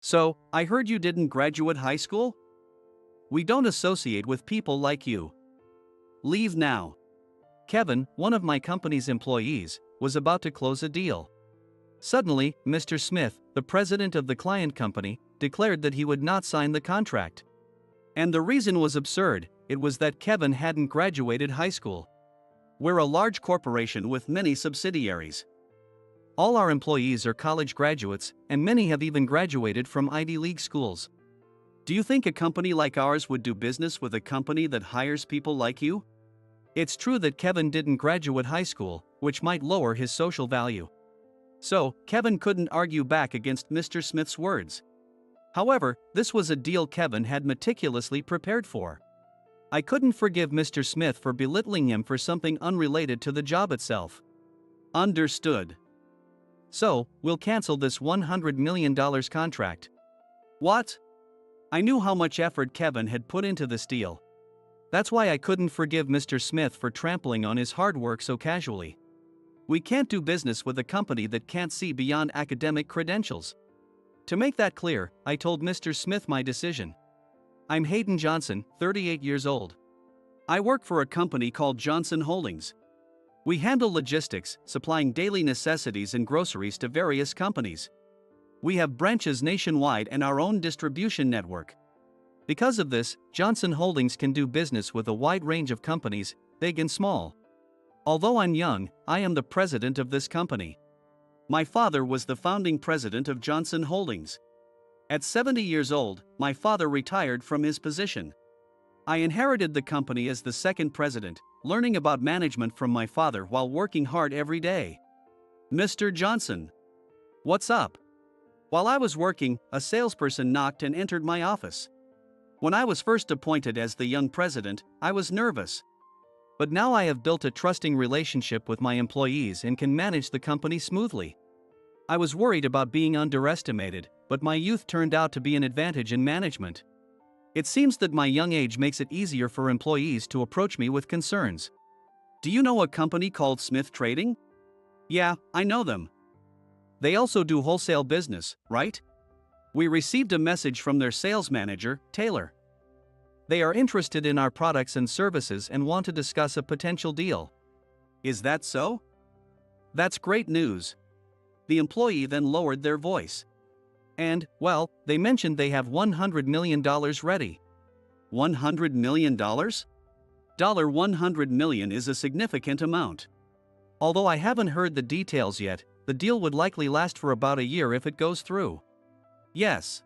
So, I heard you didn't graduate high school? We don't associate with people like you. Leave now. Kevin, one of my company's employees, was about to close a deal. Suddenly, Mr. Smith, the president of the client company, declared that he would not sign the contract. And the reason was absurd. It was that Kevin hadn't graduated high school. We're a large corporation with many subsidiaries. All our employees are college graduates, and many have even graduated from Ivy League schools. Do you think a company like ours would do business with a company that hires people like you? It's true that Kevin didn't graduate high school, which might lower his social value. So, Kevin couldn't argue back against Mr. Smith's words. However, this was a deal Kevin had meticulously prepared for. I couldn't forgive Mr. Smith for belittling him for something unrelated to the job itself. Understood. So, we'll cancel this $100 million contract. What? I knew how much effort Kevin had put into this deal. That's why I couldn't forgive Mr. Smith for trampling on his hard work so casually. We can't do business with a company that can't see beyond academic credentials. To make that clear, I told Mr. Smith my decision. I'm Hayden Johnson, 38 years old. I work for a company called Johnson Holdings. We handle logistics, supplying daily necessities and groceries to various companies. We have branches nationwide and our own distribution network. Because of this, Johnson Holdings can do business with a wide range of companies, big and small. Although I'm young, I am the president of this company. My father was the founding president of Johnson Holdings. At 70 years old, my father retired from his position. I inherited the company as the second president, learning about management from my father while working hard every day. Mr. Johnson. What's up? While I was working, a salesperson knocked and entered my office. When I was first appointed as the young president, I was nervous. But now I have built a trusting relationship with my employees and can manage the company smoothly. I was worried about being underestimated, but my youth turned out to be an advantage in management. It seems that my young age makes it easier for employees to approach me with concerns. Do you know a company called Smith Trading? Yeah, I know them. They also do wholesale business, right? We received a message from their sales manager, Taylor. They are interested in our products and services and want to discuss a potential deal. Is that so? That's great news. The employee then lowered their voice. And, well, they mentioned they have $100 million ready. $100 million? $100 million is a significant amount. Although I haven't heard the details yet, the deal would likely last for about a year if it goes through. Yes.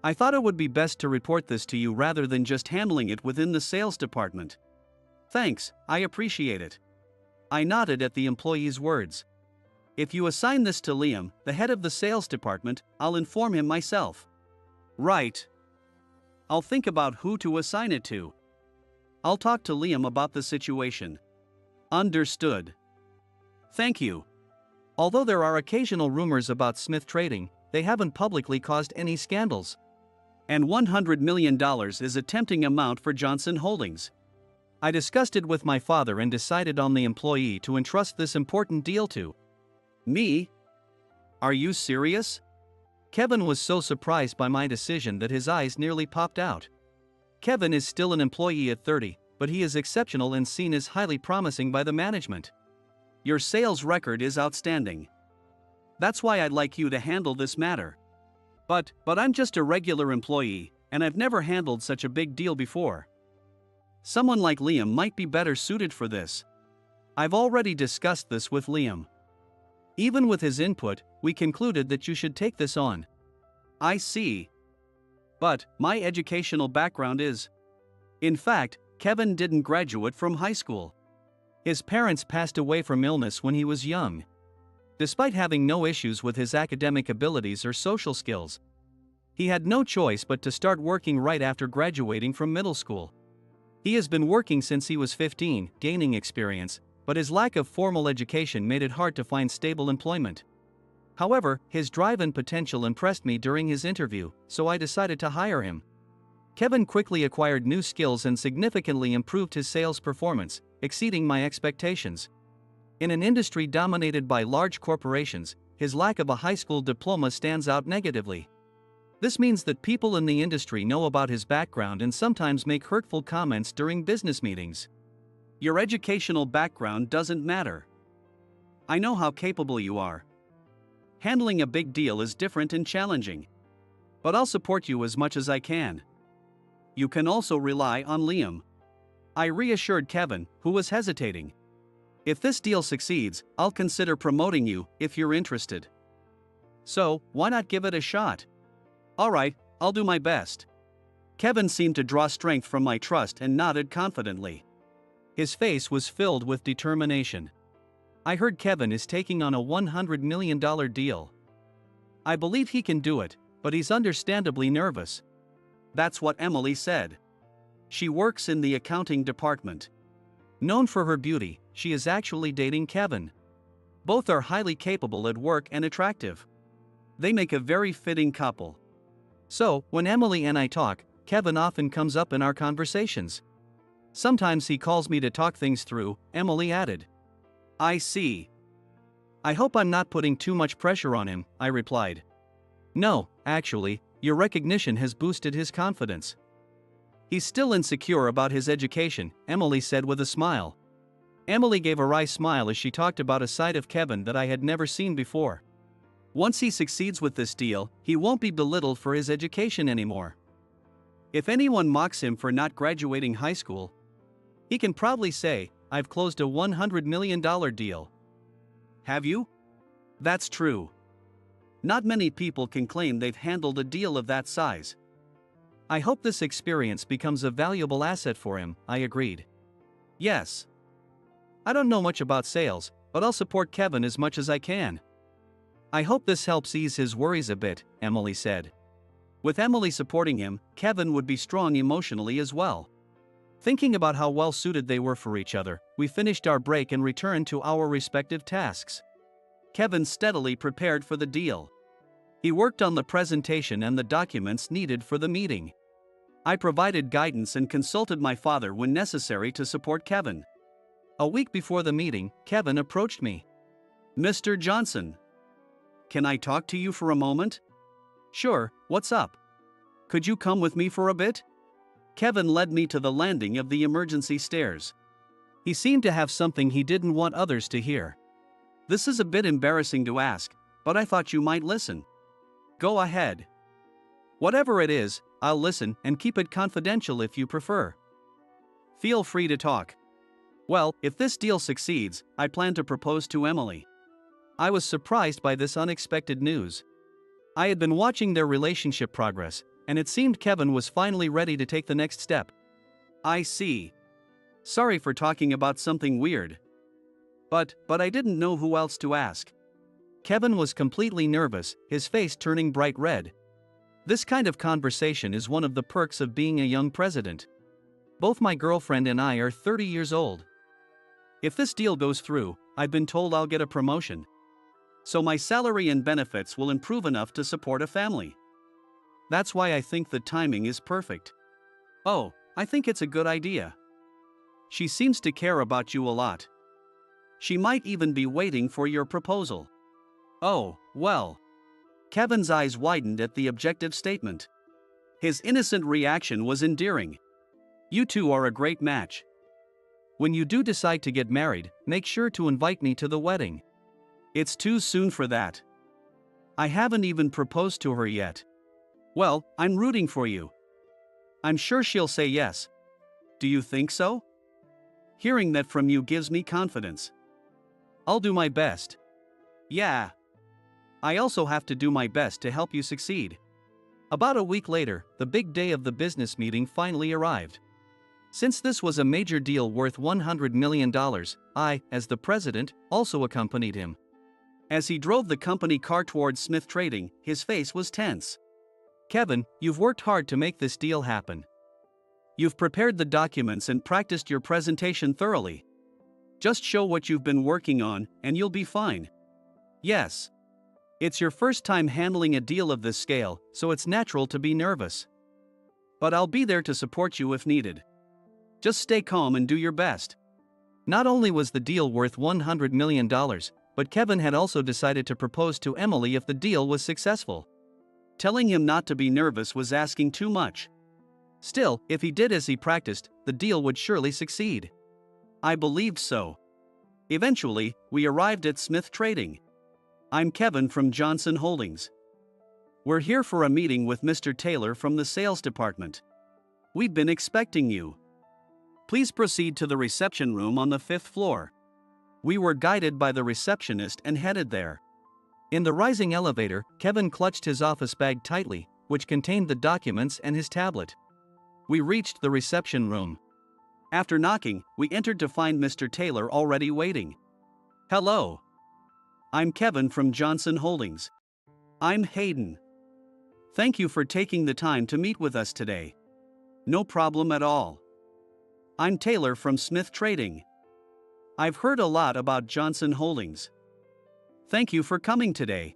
I thought it would be best to report this to you rather than just handling it within the sales department. Thanks, I appreciate it. I nodded at the employee's words. If you assign this to Liam, the head of the sales department, I'll inform him myself. Right. I'll think about who to assign it to. I'll talk to Liam about the situation. Understood. Thank you. Although there are occasional rumors about Smith Trading, they haven't publicly caused any scandals. And $100 million is a tempting amount for Johnson Holdings. I discussed it with my father and decided on the employee to entrust this important deal to. Me? Are you serious? Kevin was so surprised by my decision that his eyes nearly popped out. Kevin is still an employee at 30, but he is exceptional and seen as highly promising by the management. Your sales record is outstanding. That's why I'd like you to handle this matter. But I'm just a regular employee, and I've never handled such a big deal before. Someone like Liam might be better suited for this. I've already discussed this with Liam. Even with his input, we concluded that you should take this on. I see. But my educational background is. In fact, Kevin didn't graduate from high school. His parents passed away from illness when he was young. Despite having no issues with his academic abilities or social skills, he had no choice but to start working right after graduating from middle school. He has been working since he was 15, gaining experience, but his lack of formal education made it hard to find stable employment. However, his drive and potential impressed me during his interview, so I decided to hire him. Kevin quickly acquired new skills and significantly improved his sales performance, exceeding my expectations. In an industry dominated by large corporations, his lack of a high school diploma stands out negatively. This means that people in the industry know about his background and sometimes make hurtful comments during business meetings. Your educational background doesn't matter. I know how capable you are. Handling a big deal is different and challenging. But I'll support you as much as I can. You can also rely on Liam. I reassured Kevin, who was hesitating. If this deal succeeds, I'll consider promoting you if you're interested. So, why not give it a shot? Alright, I'll do my best. Kevin seemed to draw strength from my trust and nodded confidently. His face was filled with determination. I heard Kevin is taking on a $100 million deal. I believe he can do it, but he's understandably nervous. That's what Emily said. She works in the accounting department. Known for her beauty, she is actually dating Kevin. Both are highly capable at work and attractive. They make a very fitting couple. So, when Emily and I talk, Kevin often comes up in our conversations. Sometimes he calls me to talk things through, Emily added. I see. I hope I'm not putting too much pressure on him, I replied. No, actually, your recognition has boosted his confidence. He's still insecure about his education, Emily said with a smile. Emily gave a wry smile as she talked about a side of Kevin that I had never seen before. Once he succeeds with this deal, he won't be belittled for his education anymore. If anyone mocks him for not graduating high school, he can proudly say, I've closed a $100 million deal. Have you? That's true. Not many people can claim they've handled a deal of that size. I hope this experience becomes a valuable asset for him, I agreed. Yes. I don't know much about sales, but I'll support Kevin as much as I can. I hope this helps ease his worries a bit, Emily said. With Emily supporting him, Kevin would be strong emotionally as well. Thinking about how well suited they were for each other, we finished our break and returned to our respective tasks. Kevin steadily prepared for the deal. He worked on the presentation and the documents needed for the meeting. I provided guidance and consulted my father when necessary to support Kevin. A week before the meeting, Kevin approached me. Mr. Johnson. Can I talk to you for a moment? Sure, what's up? Could you come with me for a bit? Kevin led me to the landing of the emergency stairs. He seemed to have something he didn't want others to hear. This is a bit embarrassing to ask, but I thought you might listen. Go ahead. Whatever it is, I'll listen and keep it confidential if you prefer. Feel free to talk. Well, if this deal succeeds, I plan to propose to Emily. I was surprised by this unexpected news. I had been watching their relationship progress, and it seemed Kevin was finally ready to take the next step. I see. Sorry for talking about something weird. But I didn't know who else to ask. Kevin was completely nervous, his face turning bright red. This kind of conversation is one of the perks of being a young president. Both my girlfriend and I are 30 years old. If this deal goes through, I've been told I'll get a promotion. So my salary and benefits will improve enough to support a family. That's why I think the timing is perfect. Oh, I think it's a good idea. She seems to care about you a lot. She might even be waiting for your proposal. Oh, well. Kevin's eyes widened at the objective statement. His innocent reaction was endearing. You two are a great match. When you do decide to get married, make sure to invite me to the wedding. It's too soon for that. I haven't even proposed to her yet. Well, I'm rooting for you. I'm sure she'll say yes. Do you think so? Hearing that from you gives me confidence. I'll do my best. Yeah. I also have to do my best to help you succeed. About a week later, the big day of the business meeting finally arrived. Since this was a major deal worth $100 million, I, as the president, also accompanied him. As he drove the company car towards Smith Trading, his face was tense. Kevin, you've worked hard to make this deal happen. You've prepared the documents and practiced your presentation thoroughly. Just show what you've been working on, and you'll be fine. Yes. It's your first time handling a deal of this scale, so it's natural to be nervous. But I'll be there to support you if needed. Just stay calm and do your best. Not only was the deal worth $100 million, but Kevin had also decided to propose to Emily if the deal was successful. Telling him not to be nervous was asking too much. Still, if he did as he practiced, the deal would surely succeed. I believed so. Eventually, we arrived at Smith Trading. I'm Kevin from Johnson Holdings. We're here for a meeting with Mr. Taylor from the sales department. We've been expecting you. Please proceed to the reception room on the 5th floor. We were guided by the receptionist and headed there. In the rising elevator, Kevin clutched his office bag tightly, which contained the documents and his tablet. We reached the reception room. After knocking, we entered to find Mr. Taylor already waiting. Hello. I'm Kevin from Johnson Holdings. I'm Hayden. Thank you for taking the time to meet with us today. No problem at all. I'm Taylor from Smith Trading. I've heard a lot about Johnson Holdings. Thank you for coming today.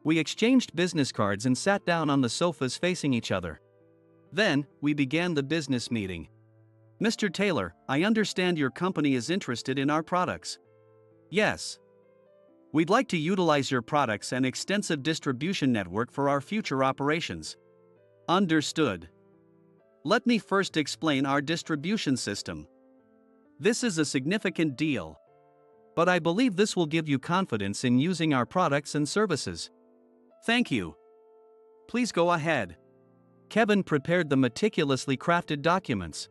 We exchanged business cards and sat down on the sofas facing each other. Then, we began the business meeting. Mr. Taylor, I understand your company is interested in our products. Yes. We'd like to utilize your products and extensive distribution network for our future operations. Understood. Let me first explain our distribution system. This is a significant deal. But I believe this will give you confidence in using our products and services. Thank you. Please go ahead. Kevin prepared the meticulously crafted documents.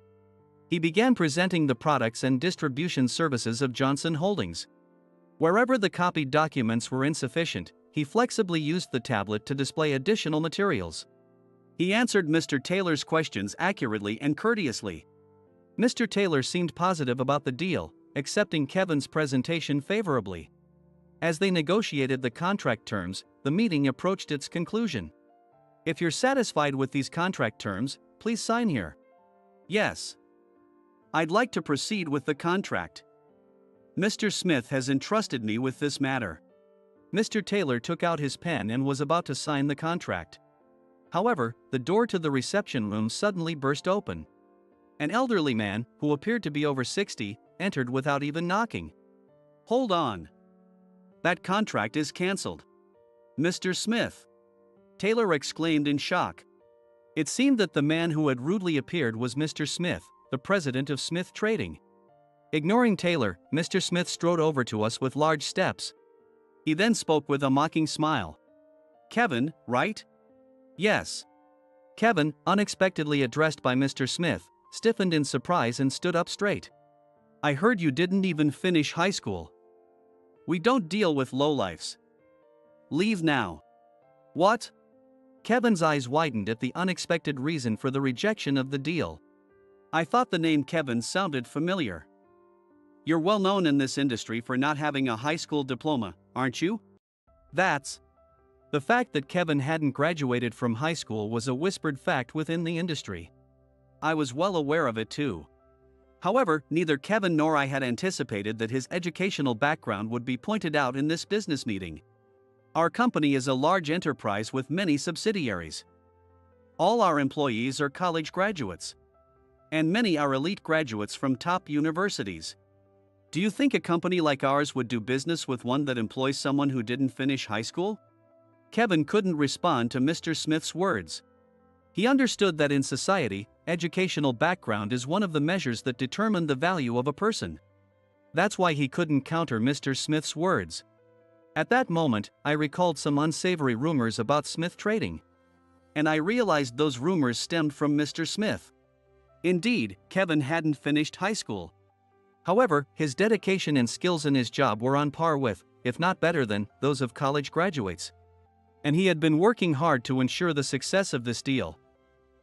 He began presenting the products and distribution services of Johnson Holdings. Wherever the copied documents were insufficient, he flexibly used the tablet to display additional materials. He answered Mr. Taylor's questions accurately and courteously. Mr. Taylor seemed positive about the deal, accepting Kevin's presentation favorably. As they negotiated the contract terms, the meeting approached its conclusion. If you're satisfied with these contract terms, please sign here. Yes. I'd like to proceed with the contract. Mr. Smith has entrusted me with this matter. Mr. Taylor took out his pen and was about to sign the contract. However, the door to the reception room suddenly burst open. An elderly man, who appeared to be over 60, entered without even knocking. Hold on. That contract is cancelled. Mr. Smith. Taylor exclaimed in shock. It seemed that the man who had rudely appeared was Mr. Smith, the president of Smith Trading. Ignoring Taylor, Mr. Smith strode over to us with large steps. He then spoke with a mocking smile. Kevin, right? Yes. Kevin, unexpectedly addressed by Mr. Smith, stiffened in surprise and stood up straight. I heard you didn't even finish high school. We don't deal with lowlifes. Leave now. What? Kevin's eyes widened at the unexpected reason for the rejection of the deal. I thought the name Kevin sounded familiar. You're well known in this industry for not having a high school diploma, aren't you? That's. The fact that Kevin hadn't graduated from high school was a whispered fact within the industry. I was well aware of it too. However, neither Kevin nor I had anticipated that his educational background would be pointed out in this business meeting. Our company is a large enterprise with many subsidiaries. All our employees are college graduates. And many are elite graduates from top universities. Do you think a company like ours would do business with one that employs someone who didn't finish high school? Kevin couldn't respond to Mr. Smith's words. He understood that in society, educational background is one of the measures that determine the value of a person. That's why he couldn't counter Mr. Smith's words. At that moment, I recalled some unsavory rumors about Smith Trading. And I realized those rumors stemmed from Mr. Smith. Indeed, Kevin hadn't finished high school. However, his dedication and skills in his job were on par with, if not better than, those of college graduates. And he had been working hard to ensure the success of this deal.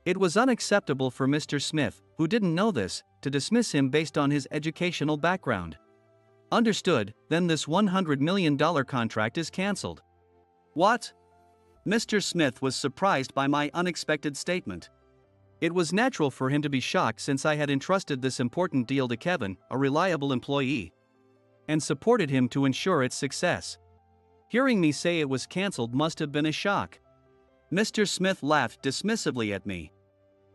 It was unacceptable for Mr. Smith, who didn't know this, to dismiss him based on his educational background. Understood, then this $100 million contract is cancelled. What? Mr. Smith was surprised by my unexpected statement. It was natural for him to be shocked since I had entrusted this important deal to Kevin, a reliable employee, and supported him to ensure its success. Hearing me say it was cancelled must have been a shock. Mr. Smith laughed dismissively at me.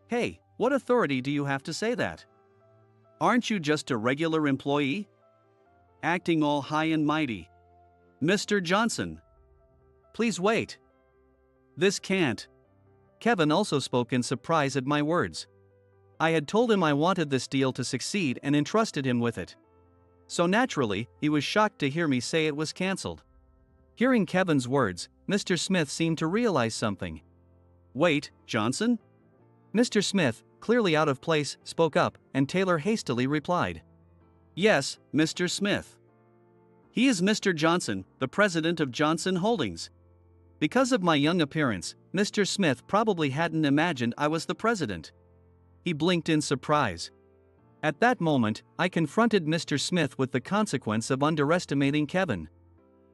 Hey, what authority do you have to say that? Aren't you just a regular employee? Acting all high and mighty. Mr. Johnson. Please wait. This can't. Kevin also spoke in surprise at my words. I had told him I wanted this deal to succeed and entrusted him with it. So naturally, he was shocked to hear me say it was cancelled. Hearing Kevin's words, Mr. Smith seemed to realize something. Wait, Johnson? Mr. Smith, clearly out of place, spoke up, and Taylor hastily replied. Yes, Mr. Smith. He is Mr. Johnson, the president of Johnson Holdings. Because of my young appearance, Mr. Smith probably hadn't imagined I was the president. He blinked in surprise. At that moment, I confronted Mr. Smith with the consequence of underestimating Kevin.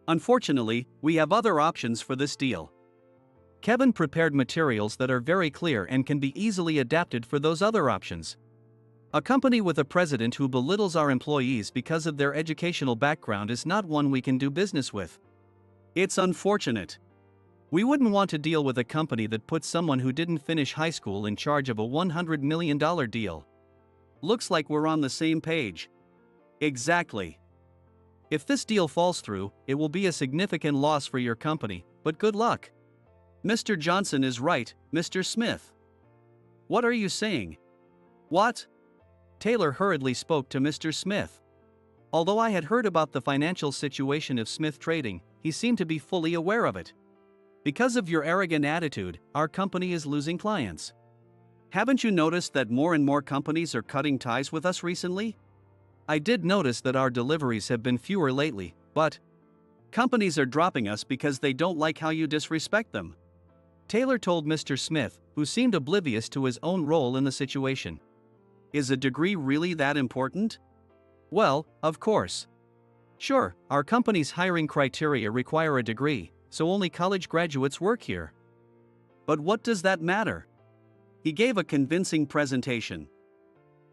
Unfortunately, we have other options for this deal. Kevin prepared materials that are very clear and can be easily adapted for those other options. A company with a president who belittles our employees because of their educational background is not one we can do business with. It's unfortunate. We wouldn't want to deal with a company that puts someone who didn't finish high school in charge of a $100 million deal. Looks like we're on the same page. Exactly. If this deal falls through, it will be a significant loss for your company, but good luck. Mr. Johnson is right, Mr. Smith. What are you saying? What? Taylor hurriedly spoke to Mr. Smith. Although I had heard about the financial situation of Smith Trading, he seemed to be fully aware of it. Because of your arrogant attitude, our company is losing clients. Haven't you noticed that more and more companies are cutting ties with us recently? I did notice that our deliveries have been fewer lately, but companies are dropping us because they don't like how you disrespect them. Taylor told Mr. Smith, who seemed oblivious to his own role in the situation. Is a degree really that important? Well, of course. Sure, our company's hiring criteria require a degree, so only college graduates work here. But what does that matter? He gave a convincing presentation.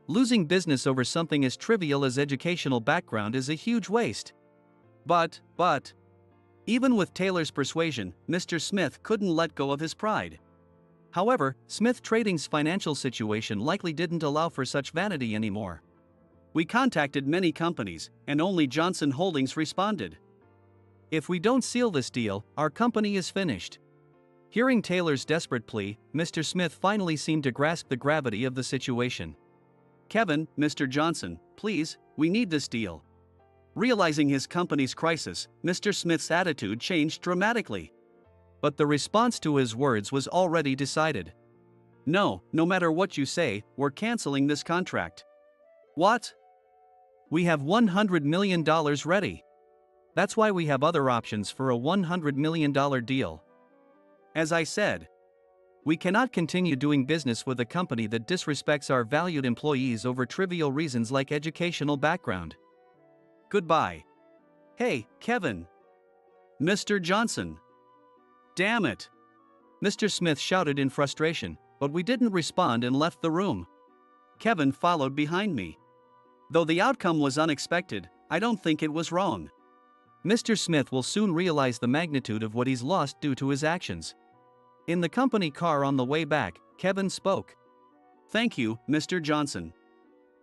Losing business over something as trivial as educational background is a huge waste. But, even with Taylor's persuasion, Mr. Smith couldn't let go of his pride. However, Smith Trading's financial situation likely didn't allow for such vanity anymore. We contacted many companies, and only Johnson Holdings responded. If we don't seal this deal, our company is finished. Hearing Taylor's desperate plea, Mr. Smith finally seemed to grasp the gravity of the situation. Kevin, Mr. Johnson, please, we need this deal. Realizing his company's crisis, Mr. Smith's attitude changed dramatically. But the response to his words was already decided. No matter what you say, we're canceling this contract. What? We have $100 million ready. That's why we have other options for a $100 million deal. As I said, we cannot continue doing business with a company that disrespects our valued employees over trivial reasons like educational background. Goodbye. Hey, Kevin. Mr. Johnson. Damn it. Mr. Smith shouted in frustration, but we didn't respond and left the room. Kevin followed behind me. Though the outcome was unexpected, I don't think it was wrong. Mr. Smith will soon realize the magnitude of what he's lost due to his actions. In the company car on the way back, Kevin spoke. Thank you, Mr. Johnson.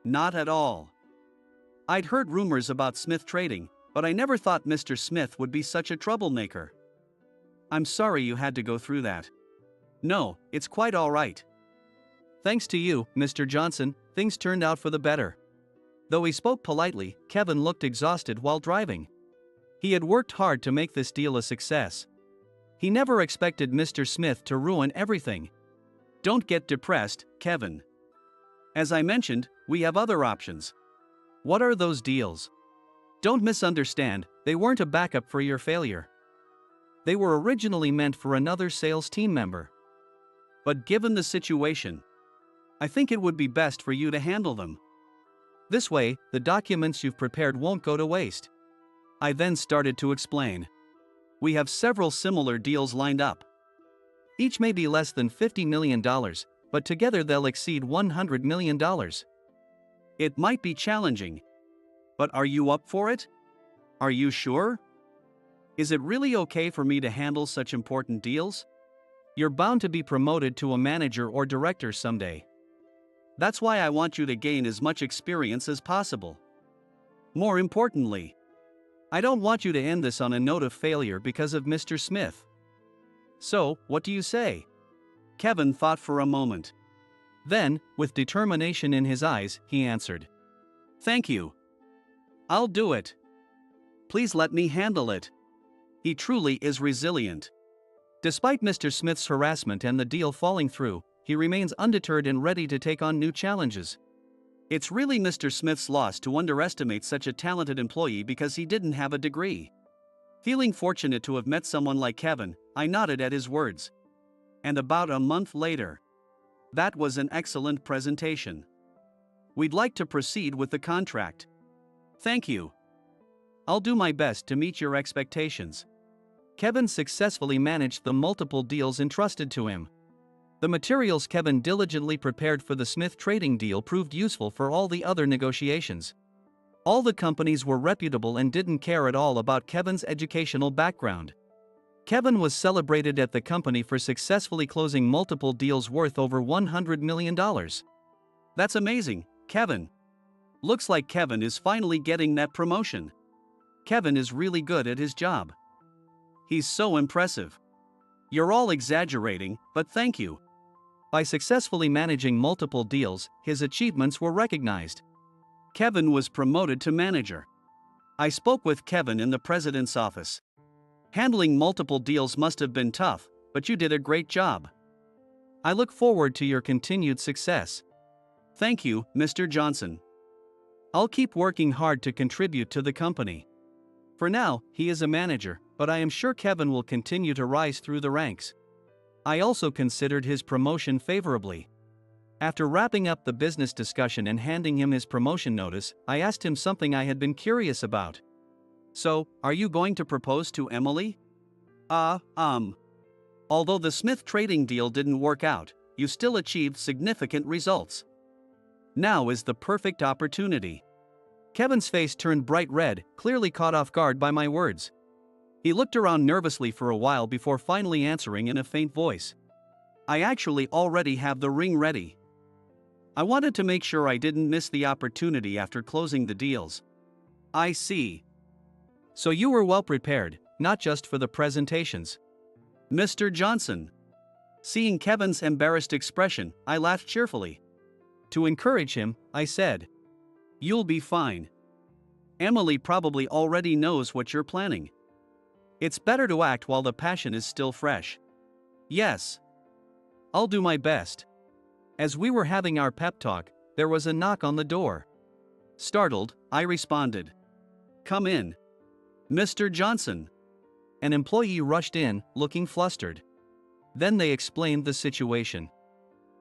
Not at all. I'd heard rumors about Smith Trading, but I never thought Mr. Smith would be such a troublemaker. I'm sorry you had to go through that. No, it's quite all right. Thanks to you, Mr. Johnson, things turned out for the better. Though he spoke politely, Kevin looked exhausted while driving. He had worked hard to make this deal a success. He never expected Mr. Smith to ruin everything. Don't get depressed, Kevin. As I mentioned, we have other options. What are those deals? Don't misunderstand, they weren't a backup for your failure. They were originally meant for another sales team member. But given the situation, I think it would be best for you to handle them. This way, the documents you've prepared won't go to waste. I then started to explain. We have several similar deals lined up. Each may be less than $50 million, but together they'll exceed $100 million. It might be challenging. But are you up for it? Are you sure? Is it really okay for me to handle such important deals? You're bound to be promoted to a manager or director someday. That's why I want you to gain as much experience as possible. More importantly, I don't want you to end this on a note of failure because of Mr. Smith. So, what do you say? Kevin thought for a moment. Then, with determination in his eyes, he answered. Thank you. I'll do it. Please let me handle it. He truly is resilient. Despite Mr. Smith's harassment and the deal falling through, he remains undeterred and ready to take on new challenges. It's really Mr. Smith's loss to underestimate such a talented employee because he didn't have a degree. Feeling fortunate to have met someone like Kevin, I nodded at his words. And about a month later. That was an excellent presentation. We'd like to proceed with the contract. Thank you. I'll do my best to meet your expectations. Kevin successfully managed the multiple deals entrusted to him. The materials Kevin diligently prepared for the Smith trading deal proved useful for all the other negotiations. All the companies were reputable and didn't care at all about Kevin's educational background. Kevin was celebrated at the company for successfully closing multiple deals worth over $100 million. That's amazing, Kevin. Looks like Kevin is finally getting that promotion. Kevin is really good at his job. He's so impressive. You're all exaggerating, but thank you. By successfully managing multiple deals, his achievements were recognized. Kevin was promoted to manager. I spoke with Kevin in the president's office. Handling multiple deals must have been tough, but you did a great job. I look forward to your continued success. Thank you, Mr. Johnson. I'll keep working hard to contribute to the company. For now, he is a manager, but I am sure Kevin will continue to rise through the ranks. I also considered his promotion favorably. After wrapping up the business discussion and handing him his promotion notice, I asked him something I had been curious about. So, are you going to propose to Emily? Although the Smith trading deal didn't work out, you still achieved significant results. Now is the perfect opportunity. Kevin's face turned bright red, clearly caught off guard by my words. He looked around nervously for a while before finally answering in a faint voice. I actually already have the ring ready. I wanted to make sure I didn't miss the opportunity after closing the deals. I see. So you were well prepared, not just for the presentations. Mr. Johnson. Seeing Kevin's embarrassed expression, I laughed cheerfully. To encourage him, I said, You'll be fine. Emily probably already knows what you're planning. It's better to act while the passion is still fresh. Yes. I'll do my best. As we were having our pep talk, there was a knock on the door. Startled, I responded. Come in. Mr. Johnson. An employee rushed in, looking flustered. Then they explained the situation.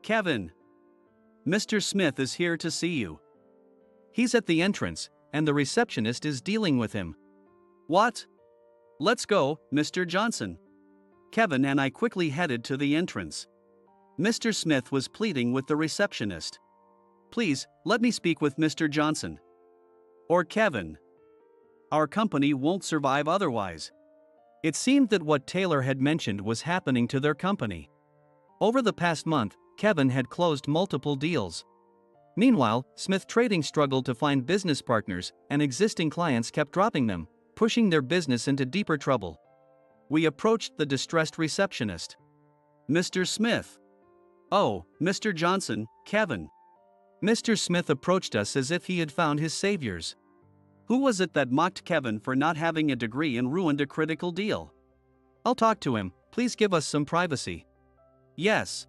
Kevin. Mr. Smith is here to see you. He's at the entrance, and the receptionist is dealing with him. What? Let's go, Mr. Johnson. Kevin and I quickly headed to the entrance. Mr. Smith was pleading with the receptionist. Please, let me speak with Mr. Johnson. Or Kevin. Our company won't survive otherwise. It seemed that what Taylor had mentioned was happening to their company. Over the past month, Kevin had closed multiple deals. Meanwhile, Smith Trading struggled to find business partners, and existing clients kept dropping them, pushing their business into deeper trouble. We approached the distressed receptionist. Mr. Smith. Oh, Mr. Johnson, Kevin. Mr. Smith approached us as if he had found his saviors. Who was it that mocked Kevin for not having a degree and ruined a critical deal? I'll talk to him, please give us some privacy. Yes.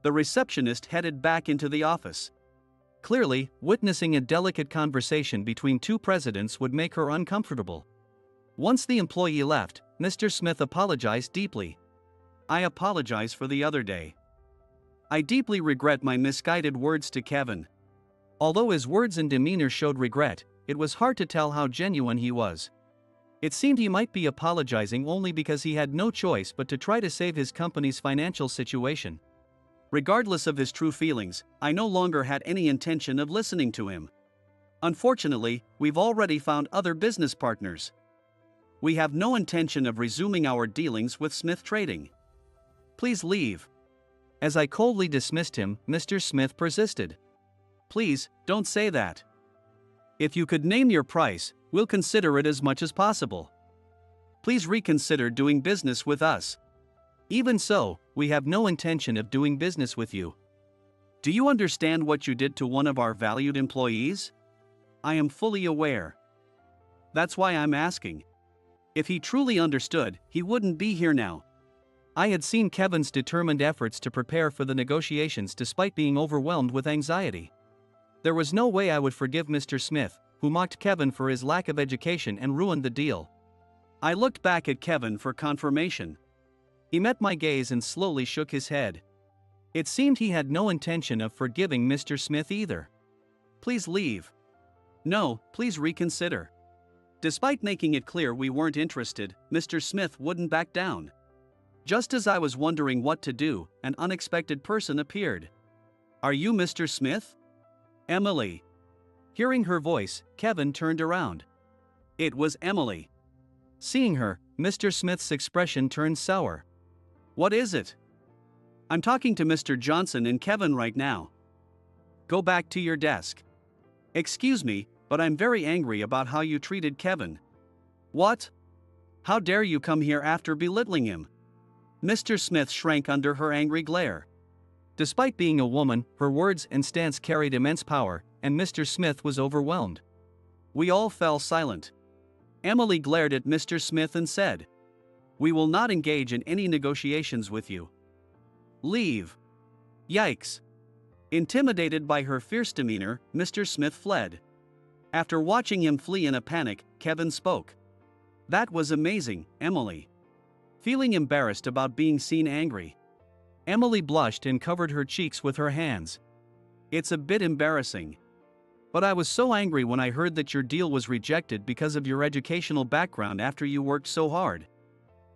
The receptionist headed back into the office. Clearly, witnessing a delicate conversation between two presidents would make her uncomfortable. Once the employee left, Mr. Smith apologized deeply. I apologize for the other day. I deeply regret my misguided words to Kevin. Although his words and demeanor showed regret, it was hard to tell how genuine he was. It seemed he might be apologizing only because he had no choice but to try to save his company's financial situation. Regardless of his true feelings, I no longer had any intention of listening to him. Unfortunately, we've already found other business partners. We have no intention of resuming our dealings with Smith Trading. Please leave. As I coldly dismissed him, Mr. Smith persisted. Please, don't say that. If you could name your price, we'll consider it as much as possible. Please reconsider doing business with us. Even so, we have no intention of doing business with you. Do you understand what you did to one of our valued employees? I am fully aware. That's why I'm asking. If he truly understood, he wouldn't be here now. I had seen Kevin's determined efforts to prepare for the negotiations despite being overwhelmed with anxiety. There was no way I would forgive Mr. Smith, who mocked Kevin for his lack of education and ruined the deal. I looked back at Kevin for confirmation. He met my gaze and slowly shook his head. It seemed he had no intention of forgiving Mr. Smith either. Please leave. No, please reconsider. Despite making it clear we weren't interested, Mr. Smith wouldn't back down. Just as I was wondering what to do, an unexpected person appeared. Are you Mr. Smith? Emily. Hearing her voice, Kevin turned around. It was Emily. Seeing her, Mr. Smith's expression turned sour. What is it? I'm talking to Mr. Johnson and Kevin right now. Go back to your desk. Excuse me, but I'm very angry about how you treated Kevin. What? How dare you come here after belittling him? Mr. Smith shrank under her angry glare. Despite being a woman, her words and stance carried immense power, and Mr. Smith was overwhelmed. We all fell silent. Emily glared at Mr. Smith and said, "We will not engage in any negotiations with you. Leave." Yikes. Intimidated by her fierce demeanor, Mr. Smith fled. After watching him flee in a panic, Kevin spoke. That was amazing, Emily. Feeling embarrassed about being seen angry, Emily blushed and covered her cheeks with her hands. It's a bit embarrassing. But I was so angry when I heard that your deal was rejected because of your educational background after you worked so hard.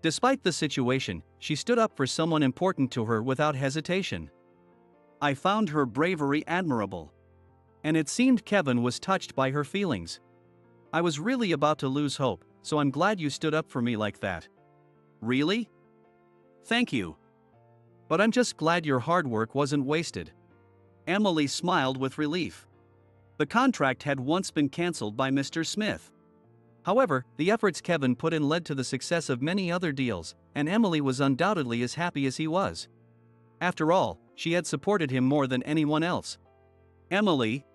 Despite the situation, she stood up for someone important to her without hesitation. I found her bravery admirable. And it seemed Kevin was touched by her feelings. I was really about to lose hope, so I'm glad you stood up for me like that. Really? Thank you. But I'm just glad your hard work wasn't wasted. Emily smiled with relief. The contract had once been cancelled by Mr. Smith. However, the efforts Kevin put in led to the success of many other deals, and Emily was undoubtedly as happy as he was. After all, she had supported him more than anyone else. Emily,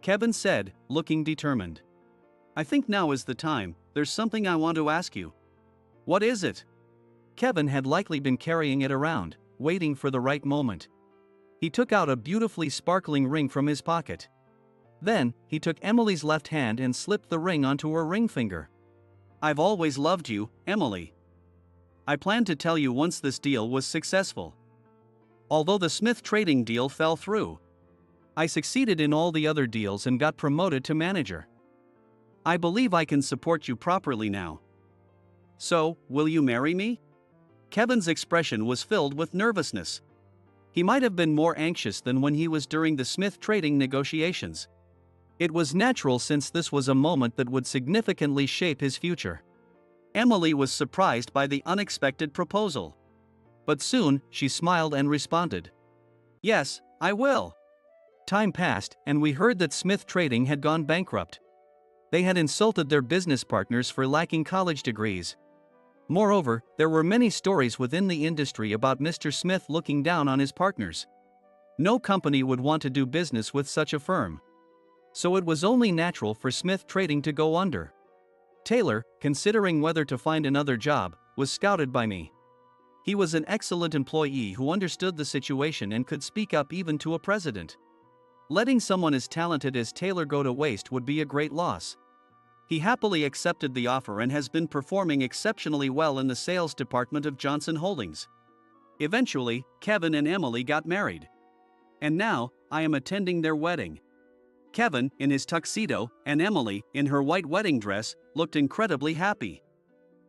Kevin said, looking determined. I think now is the time. There's something I want to ask you. What is it? Kevin had likely been carrying it around, waiting for the right moment. He took out a beautifully sparkling ring from his pocket. Then, he took Emily's left hand and slipped the ring onto her ring finger. I've always loved you, Emily. I planned to tell you once this deal was successful. Although the Smith trading deal fell through, I succeeded in all the other deals and got promoted to manager. I believe I can support you properly now. So, will you marry me? Kevin's expression was filled with nervousness. He might have been more anxious than when he was during the Smith trading negotiations. It was natural since this was a moment that would significantly shape his future. Emily was surprised by the unexpected proposal. But soon, she smiled and responded. Yes, I will. Time passed, and we heard that Smith Trading had gone bankrupt. They had insulted their business partners for lacking college degrees. Moreover, there were many stories within the industry about Mr. Smith looking down on his partners. No company would want to do business with such a firm. So it was only natural for Smith Trading to go under. Taylor, considering whether to find another job, was scouted by me. He was an excellent employee who understood the situation and could speak up even to a president. Letting someone as talented as Taylor go to waste would be a great loss. He happily accepted the offer and has been performing exceptionally well in the sales department of Johnson Holdings. Eventually, Kevin and Emily got married. And now, I am attending their wedding. Kevin, in his tuxedo, and Emily, in her white wedding dress, looked incredibly happy.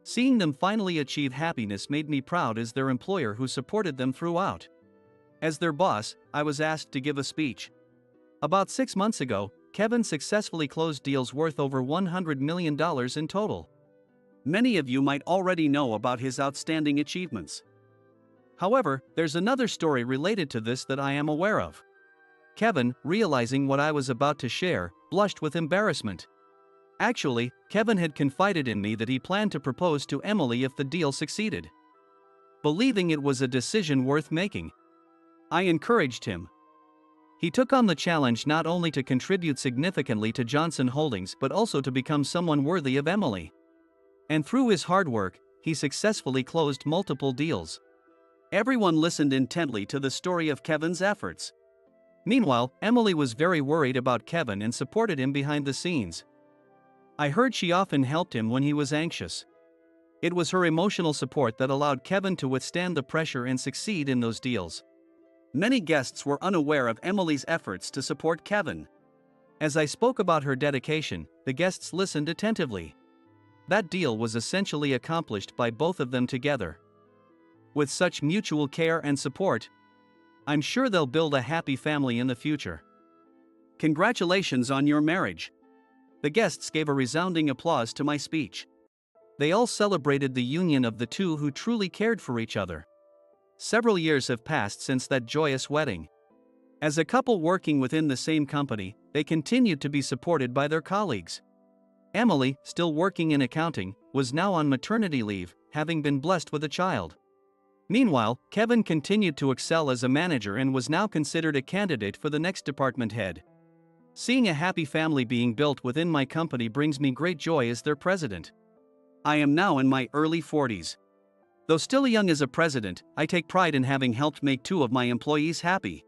Seeing them finally achieve happiness made me proud as their employer who supported them throughout. As their boss, I was asked to give a speech. About 6 months ago, Kevin successfully closed deals worth over $100 million in total. Many of you might already know about his outstanding achievements. However, there's another story related to this that I am aware of. Kevin, realizing what I was about to share, blushed with embarrassment. Actually, Kevin had confided in me that he planned to propose to Emily if the deal succeeded. believing it was a decision worth making. I encouraged him. He took on the challenge not only to contribute significantly to Johnson Holdings but also to become someone worthy of Emily. And through his hard work, he successfully closed multiple deals. Everyone listened intently to the story of Kevin's efforts. Meanwhile, Emily was very worried about Kevin and supported him behind the scenes. I heard she often helped him when he was anxious. It was her emotional support that allowed Kevin to withstand the pressure and succeed in those deals. Many guests were unaware of Emily's efforts to support Kevin. As I spoke about her dedication, the guests listened attentively. That deal was essentially accomplished by both of them together. With such mutual care and support, I'm sure they'll build a happy family in the future. Congratulations on your marriage. The guests gave a resounding applause to my speech. They all celebrated the union of the two who truly cared for each other. Several years have passed since that joyous wedding. As a couple working within the same company, they continued to be supported by their colleagues. Emily, still working in accounting, was now on maternity leave, having been blessed with a child. Meanwhile, Kevin continued to excel as a manager and was now considered a candidate for the next department head. Seeing a happy family being built within my company brings me great joy as their president. I am now in my early 40s. Though still young as a president, I take pride in having helped make two of my employees happy.